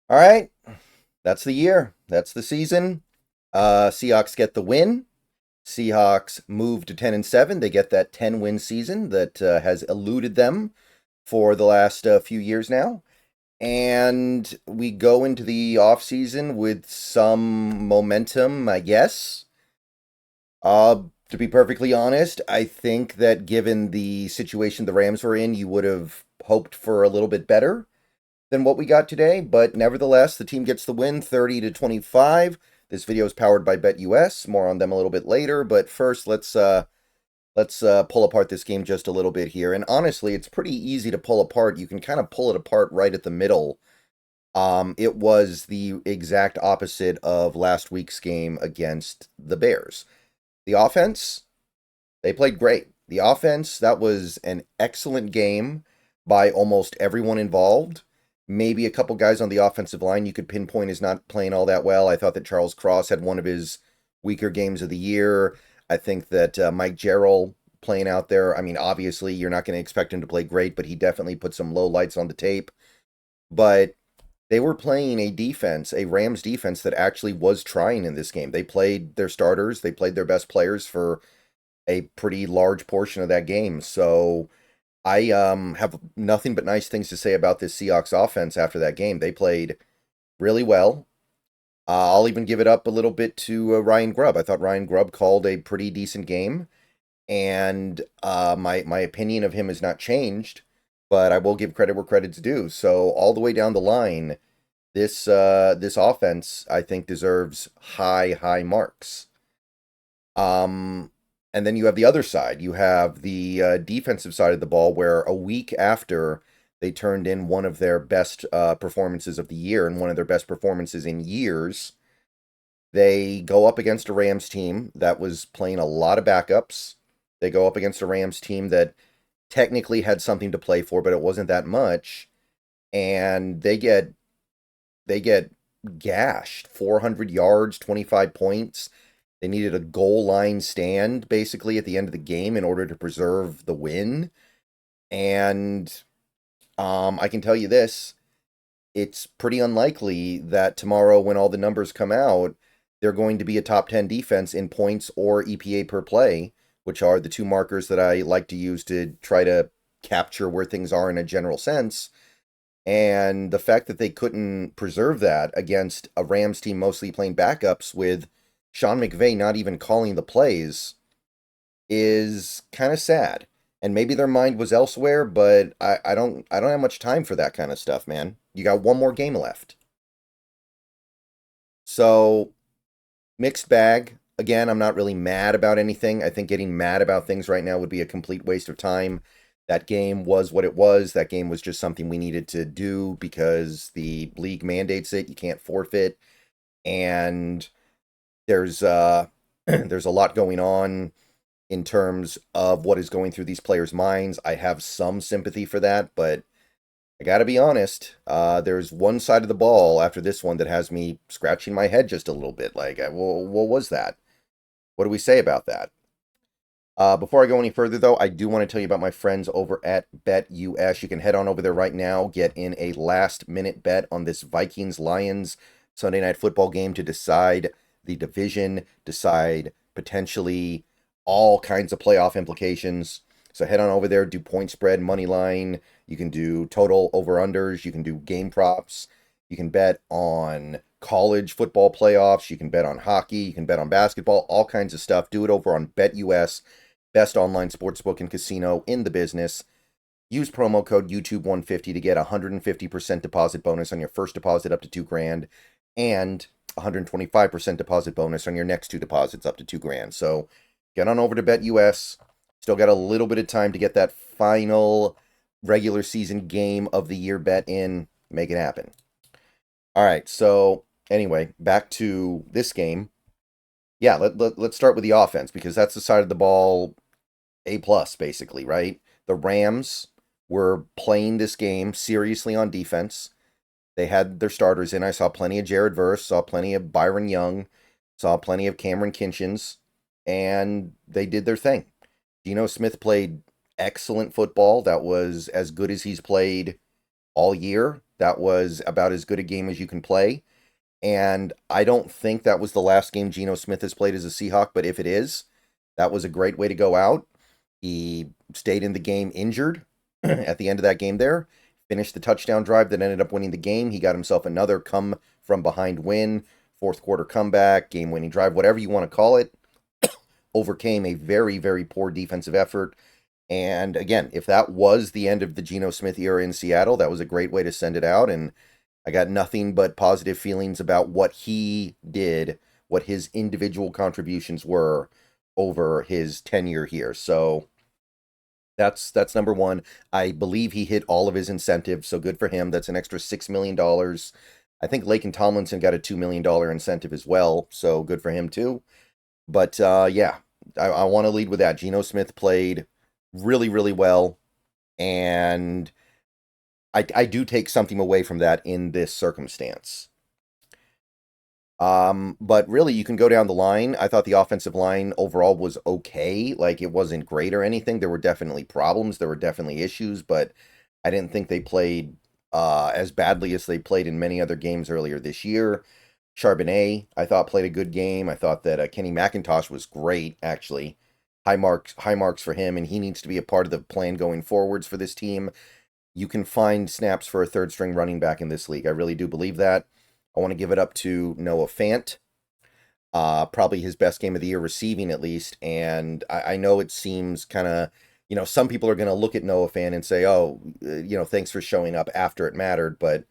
All right, that's the year. That's the season. Seahawks get the win. Seahawks move to 10-7. They get that 10-win season that has eluded them for the last few years now. And we go into the offseason with some momentum, I guess. To be perfectly honest, I think that given the situation the Rams were in, you would have hoped for a little bit better than what we got today, but nevertheless, the team gets the win 30-25. This video is powered by BetUS. More on them a little bit later, but first let's pull apart this game just a little bit here. And honestly, it's pretty easy to pull apart. You can kind of pull it apart right at the middle. It was the exact opposite of last week's game against the Bears. The offense, they played great. The offense, that was an excellent game by almost everyone involved. Maybe a couple guys on the offensive line you could pinpoint is not playing all that well. I thought that Charles Cross had one of his weaker games of the year. I think that Mike Jarrell playing out there, I mean, obviously you're not going to expect him to play great, but he definitely put some low lights on the tape. But they were playing a defense, a Rams defense that actually was trying in this game. They played their starters, they played their best players for a pretty large portion of that game. So I have nothing but nice things to say about this Seahawks offense after that game. They played really well. I'll even give it up a little bit to Ryan Grubb. I thought Ryan Grubb called a pretty decent game, and my opinion of him has not changed, but I will give credit where credit's due. So all the way down the line, this offense I think deserves high marks. And then you have the other side. You have the defensive side of the ball, where a week after they turned in one of their best performances of the year and one of their best performances in years, they go up against a Rams team that was playing a lot of backups. They go up against a Rams team that technically had something to play for, but it wasn't that much. And they get gashed. 400 yards, 25 points. They needed a goal line stand basically at the end of the game in order to preserve the win. And I can tell you this, it's pretty unlikely that tomorrow when all the numbers come out, they're going to be a top 10 defense in points or EPA per play, which are the two markers that I like to use to try to capture where things are in a general sense. And the fact that they couldn't preserve that against a Rams team mostly playing backups with Sean McVay not even calling the plays is kind of sad. And maybe their mind was elsewhere, but I don't have much time for that kind of stuff, man. You got one more game left. So, mixed bag. Again, I'm not really mad about anything. I think getting mad about things right now would be a complete waste of time. That game was what it was. That game was just something we needed to do because the league mandates it. You can't forfeit. And there's there's a lot going on in terms of what is going through these players' minds. I have some sympathy for that, but I gotta be honest. There's one side of the ball after this one that has me scratching my head just a little bit. Like, well, what was that? What do we say about that? Before I go any further, though, I do want to tell you about my friends over at BetUS. You can head on over there right now, get in a last-minute bet on this Vikings-Lions Sunday Night Football game to decide the division, decide potentially all kinds of playoff implications. So head on over there, do point spread, money line. You can do total over-unders. You can do game props. You can bet on college football playoffs. You can bet on hockey. You can bet on basketball, all kinds of stuff. Do it over on BetUS, best online sportsbook and casino in the business. Use promo code YouTube150 to get a 150% deposit bonus on your first deposit up to $2,000 and 125% deposit bonus on your next two deposits up to $2,000. So get on over to BetUS. Still got a little bit of time to get that final regular season game of the year bet in. Make it happen. All right, so anyway, back to this game. Yeah, let's start with the offense because that's the side of the ball A plus basically, right? The Rams were playing this game seriously on defense. They had their starters in. I saw plenty of Jared Verse, saw plenty of Byron Young, saw plenty of Cameron Kinchins, and they did their thing. Geno Smith played excellent football. That was as good as he's played all year. That was about as good a game as you can play. And I don't think that was the last game Geno Smith has played as a Seahawk, but if it is, that was a great way to go out. He stayed in the game injured at the end of that game there, finished the touchdown drive that ended up winning the game. He got himself another come from behind win, fourth quarter comeback, game winning drive, whatever you want to call it. Overcame a very, very poor defensive effort. And again, if that was the end of the Geno Smith era in Seattle, that was a great way to send it out. And I got nothing but positive feelings about what he did, what his individual contributions were over his tenure here. So that's number one. I believe he hit all of his incentives, so good for him. That's an extra $6 million. I think Laken Tomlinson got a $2 million incentive as well, so good for him too. But yeah, I want to lead with that. Geno Smith played really, really well, and I do take something away from that in this circumstance. But really, you can go down the line. I thought the offensive line overall was okay. Like, it wasn't great or anything. There were definitely problems. There were definitely issues, but I didn't think they played as badly as they played in many other games earlier this year. Charbonnet, I thought, played a good game. I thought that Kenny McIntosh was great, actually. High marks for him, and he needs to be a part of the plan going forwards for this team. You can find snaps for a third string running back in this league. I really do believe that. I want to give it up to Noah Fant. Probably his best game of the year receiving, at least. And I know it seems kind of, some people are going to look at Noah Fant and say, oh, thanks for showing up after it mattered. But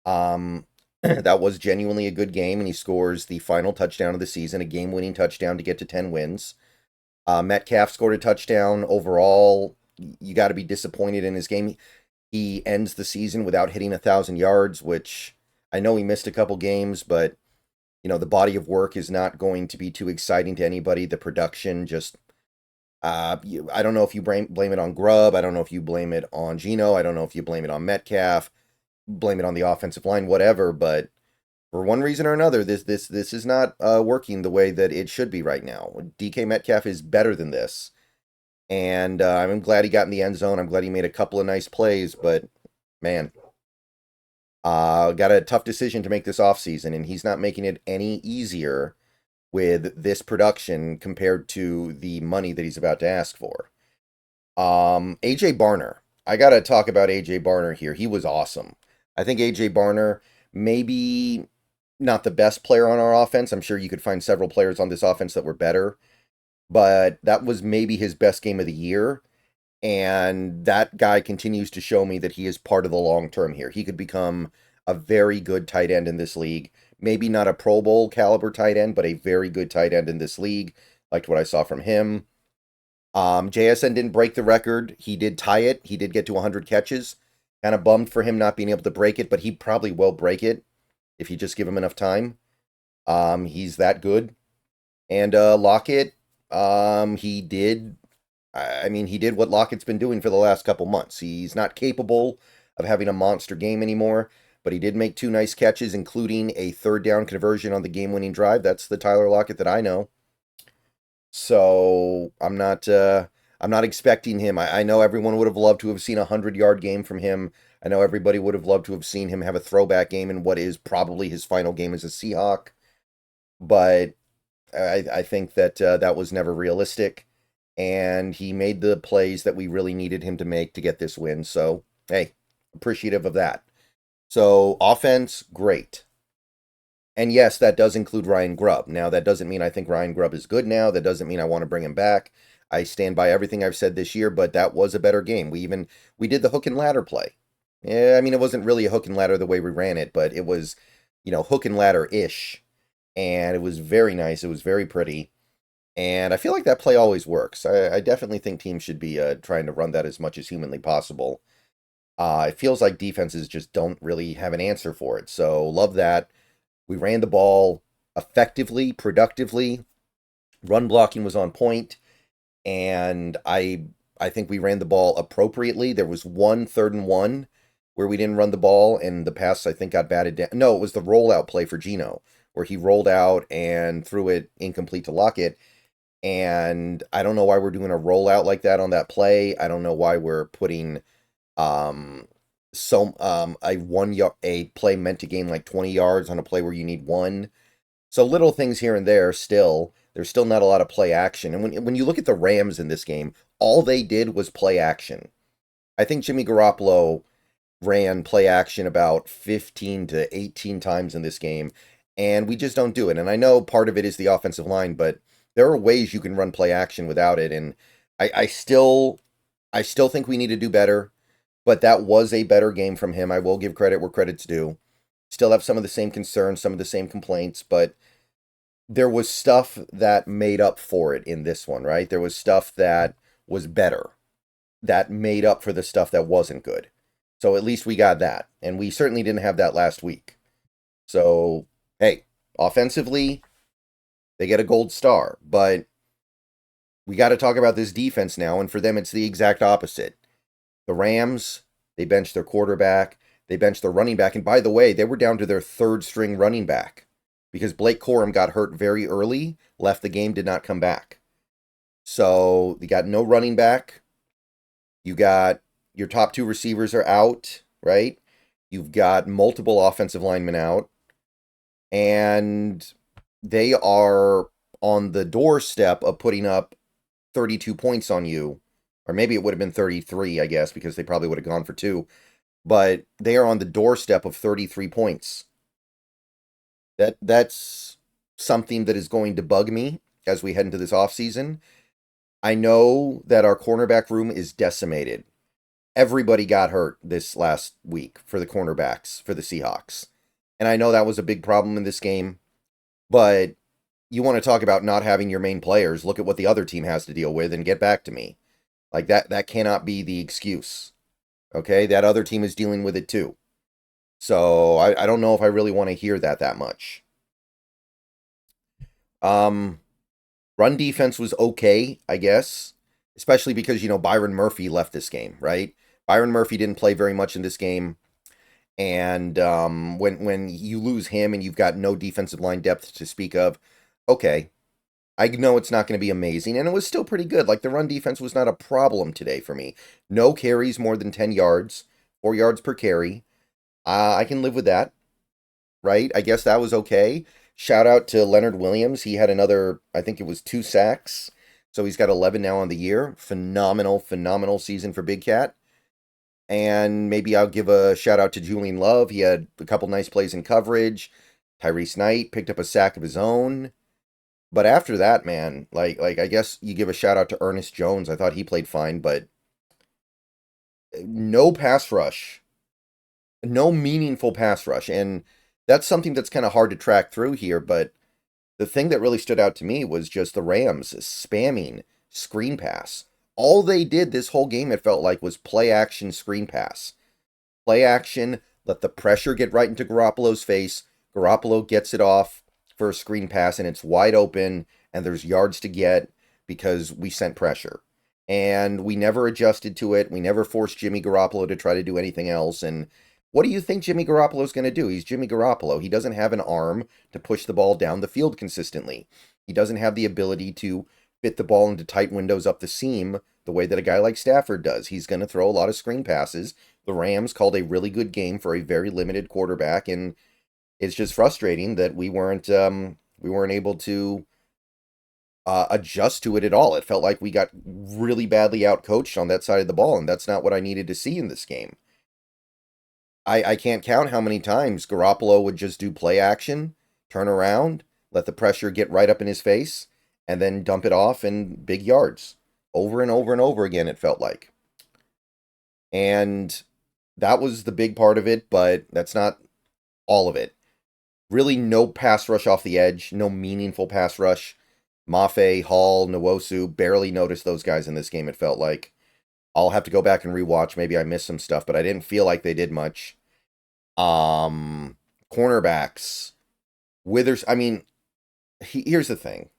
that was genuinely a good game, and he scores the final touchdown of the season, a game-winning touchdown to get to 10 wins. Metcalf scored a touchdown. Overall, you got to be disappointed in his game. He ends the season without hitting 1,000 yards, which I know he missed a couple games, but the body of work is not going to be too exciting to anybody. The production just, I don't know if you blame it on Grubb. I don't know if you blame it on Geno. I don't know if you blame it on Metcalf. Blame it on the offensive line, whatever. But for one reason or another, this is not working the way that it should be right now. DK Metcalf is better than this. And I'm glad he got in the end zone. I'm glad he made a couple of nice plays, but man, got a tough decision to make this offseason, and he's not making it any easier with this production compared to the money that he's about to ask for. AJ Barner. I got to talk about AJ Barner here. He was awesome. I think AJ Barner, maybe not the best player on our offense. I'm sure you could find several players on this offense that were better, but that was maybe his best game of the year. And that guy continues to show me that he is part of the long term here. He could become a very good tight end in this league. Maybe not a Pro Bowl caliber tight end, but a very good tight end in this league. Liked what I saw from him. JSN didn't break the record. He did tie it. He did get to 100 catches. Kind of bummed for him not being able to break it, but he probably will break it if you just give him enough time. He's that good. And Lockett, he did what Lockett's been doing for the last couple months. He's not capable of having a monster game anymore, but he did make 2 nice catches, including a third down conversion on the game-winning drive. That's the Tyler Lockett that I know. So I'm not expecting him. I know everyone would have loved to have seen a 100-yard game from him. I know everybody would have loved to have seen him have a throwback game in what is probably his final game as a Seahawk. But I think that that was never realistic. And he made the plays that we really needed him to make to get this win. So, hey, appreciative of that. So, offense, great. And yes, that does include Ryan Grubb. Now, that doesn't mean I think Ryan Grubb is good now. That doesn't mean I want to bring him back. I stand by everything I've said this year, but that was a better game. We did the hook and ladder play. Yeah, I mean, it wasn't really a hook and ladder the way we ran it, but it was, hook and ladder-ish. And it was very nice. It was very pretty. And I feel like that play always works. I definitely think teams should be trying to run that as much as humanly possible. It feels like defenses just don't really have an answer for it. So love that. We ran the ball effectively, productively. Run blocking was on point. And I think we ran the ball appropriately. There was 1 3rd and 1 where we didn't run the ball, and the pass I think got batted down. No, it was the rollout play for Geno, where he rolled out and threw it incomplete to Lockett. And I don't know why we're doing a rollout like that on that play. I don't know why we're putting a 1 yard a play meant to gain like 20 yards on a play where you need one. So little things here and there still. There's still not a lot of play action. And when you look at the Rams in this game, all they did was play action. I think Jimmy Garoppolo ran play action about 15 to 18 times in this game, and we just don't do it. And I know part of it is the offensive line, but there are ways you can run play action without it. And I still think we need to do better, but that was a better game from him. I will give credit where credit's due. Still have some of the same concerns, some of the same complaints, but there was stuff that made up for it in this one, right? There was stuff that was better, that made up for the stuff that wasn't good. So at least we got that. And we certainly didn't have that last week. So, hey, offensively, they get a gold star. But we got to talk about this defense now. And for them, it's the exact opposite. The Rams, they benched their quarterback. They benched their running back. And by the way, they were down to their third string running back because Blake Corum got hurt very early, left the game, did not come back. So you got no running back. You got your top two receivers are out, right? You've got multiple offensive linemen out. And they are on the doorstep of putting up 32 points on you. Or maybe it would have been 33, I guess, because they probably would have gone for two. But they are on the doorstep of 33 points. That's something that is going to bug me as we head into this offseason. I know that our cornerback room is decimated. Everybody got hurt this last week for the cornerbacks for the Seahawks. And I know that was a big problem in this game. But you want to talk about not having your main players, look at what the other team has to deal with and get back to me. Like that cannot be the excuse. Okay? That other team is dealing with it too. So I don't know if I really want to hear that much. Run defense was okay, I guess. Especially because, Byron Murphy left this game, right? Byron Murphy didn't play very much in this game. And when you lose him and you've got no defensive line depth to speak of, okay, I know it's not going to be amazing. And it was still pretty good. Like, the run defense was not a problem today for me. No carries more than 10 yards, 4 yards per carry. I can live with that, right? I guess that was okay. Shout out to Leonard Williams. He had another, I think it was 2 sacks. So he's got 11 now on the year. Phenomenal season for Big Cat. And maybe I'll give a shout out to Julian Love. He had a couple nice plays in coverage. Tyrese Knight picked up a sack of his own. But after that, man, like I guess you give a shout out to Ernest Jones. I thought he played fine, but no pass rush. No meaningful pass rush. And that's something that's kind of hard to track through here, but the thing that really stood out to me was just the Rams spamming screen pass. All they did this whole game, it felt like, was play action screen pass. Play action, let the pressure get right into Garoppolo's face. Garoppolo gets it off for a screen pass, and it's wide open, and there's yards to get because we sent pressure. And we never adjusted to it. We never forced Jimmy Garoppolo to try to do anything else. And what do you think Jimmy Garoppolo's going to do? He's Jimmy Garoppolo. He doesn't have an arm to push the ball down the field consistently. He doesn't have the ability to fit the ball into tight windows up the seam the way that a guy like Stafford does. He's going to throw a lot of screen passes. The Rams called a really good game for a very limited quarterback, and it's just frustrating that we weren't able to adjust to it at all. It felt like we got really badly outcoached on that side of the ball, and that's not what I needed to see in this game. I can't count how many times Garoppolo would just do play action, turn around, let the pressure get right up in his face, and then dump it off in big yards. Over and over and over again, it felt like. And that was the big part of it, but that's not all of it. Really no pass rush off the edge, no meaningful pass rush. Mafe, Hall, Nwosu, barely noticed those guys in this game, it felt like. I'll have to go back and rewatch. Maybe I missed some stuff, but I didn't feel like they did much. Cornerbacks. Here's the thing.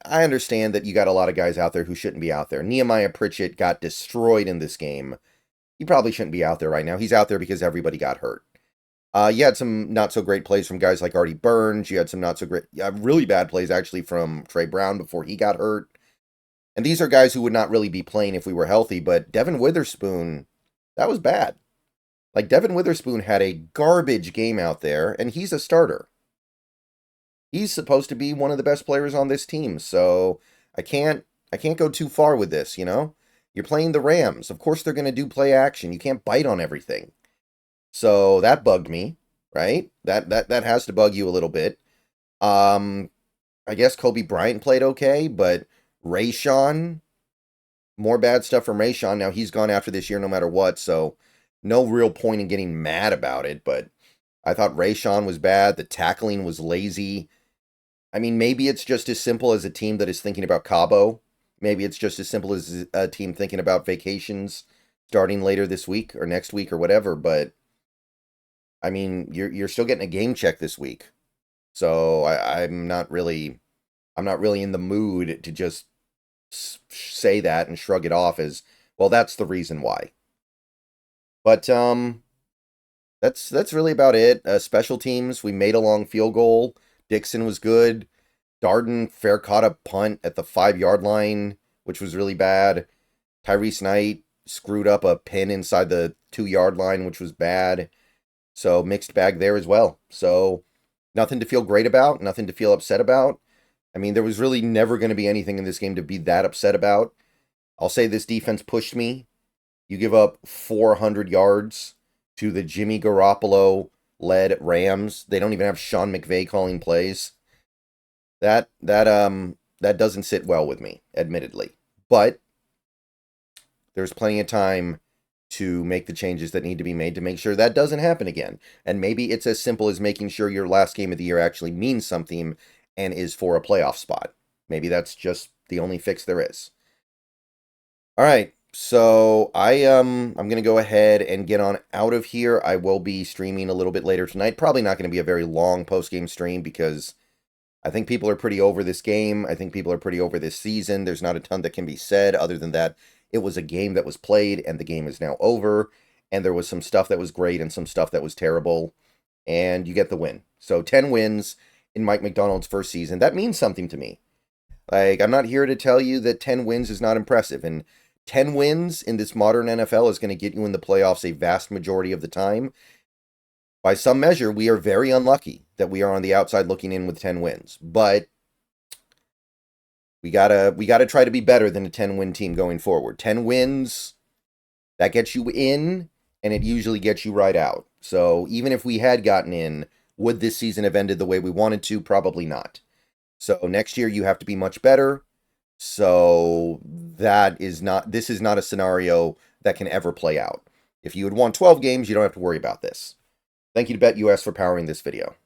I understand that you got a lot of guys out there who shouldn't be out there. Nehemiah Pritchett got destroyed in this game. He probably shouldn't be out there right now. He's out there because everybody got hurt. You had some not so great plays from guys like Artie Burns. You had some not so great, really bad plays actually from Trey Brown before he got hurt. And these are guys who would not really be playing if we were healthy, but Devin Witherspoon, that was bad. Like, Devin Witherspoon had a garbage game out there, and he's a starter. He's supposed to be one of the best players on this team, so I can't go too far with this, you know? You're playing the Rams. Of course they're going to do play action. You can't bite on everything. So that bugged me, right? That has to bug you a little bit. I guess Kobe Bryant played okay, but Rayshawn, more bad stuff from Rayshawn. Now he's gone after this year no matter what, so no real point in getting mad about it, but I thought Rayshawn was bad. The tackling was lazy. I mean, maybe it's just as simple as a team that is thinking about Cabo. Maybe it's just as simple as a team thinking about vacations starting later this week or next week or whatever, but I mean, you're still getting a game check this week. So I'm not really in the mood to just say that and shrug it off as, well, that's the reason why. But that's really about it. Special teams, we made a long field goal. Dixon was good. Darden fair caught a punt at the 5-yard line, which was really bad. Tyrese Knight screwed up a pin inside the 2-yard line, which was bad. So mixed bag there as well. So nothing to feel great about, nothing to feel upset about. I mean, there was really never going to be anything in this game to be that upset about. I'll say this defense pushed me. You give up 400 yards to the Jimmy Garoppolo-led Rams. They don't even have Sean McVay calling plays. That doesn't sit well with me, admittedly. But there's plenty of time to make the changes that need to be made to make sure that doesn't happen again. And maybe it's as simple as making sure your last game of the year actually means something and is for a playoff spot. Maybe that's just the only fix there is. All right, so I'm going to go ahead and get on out of here. I will be streaming a little bit later tonight. Probably not going to be a very long post-game stream because I think people are pretty over this game. I think people are pretty over this season. There's not a ton that can be said other than that it was a game that was played and the game is now over. And there was some stuff that was great and some stuff that was terrible. And you get the win. So 10 wins in Mike Macdonald's first season. That means something to me. Like, I'm not here to tell you that 10 wins is not impressive. And 10 wins in this modern NFL is going to get you in the playoffs a vast majority of the time. By some measure, we are very unlucky that we are on the outside looking in with 10 wins. But we gotta try to be better than a 10-win team going forward. 10 wins, that gets you in, and it usually gets you right out. So even if we had gotten in, would this season have ended the way we wanted to? Probably not. So next year you have to be much better. So this is not a scenario that can ever play out. If you had won 12 games, you don't have to worry about this. Thank you to BetUS for powering this video.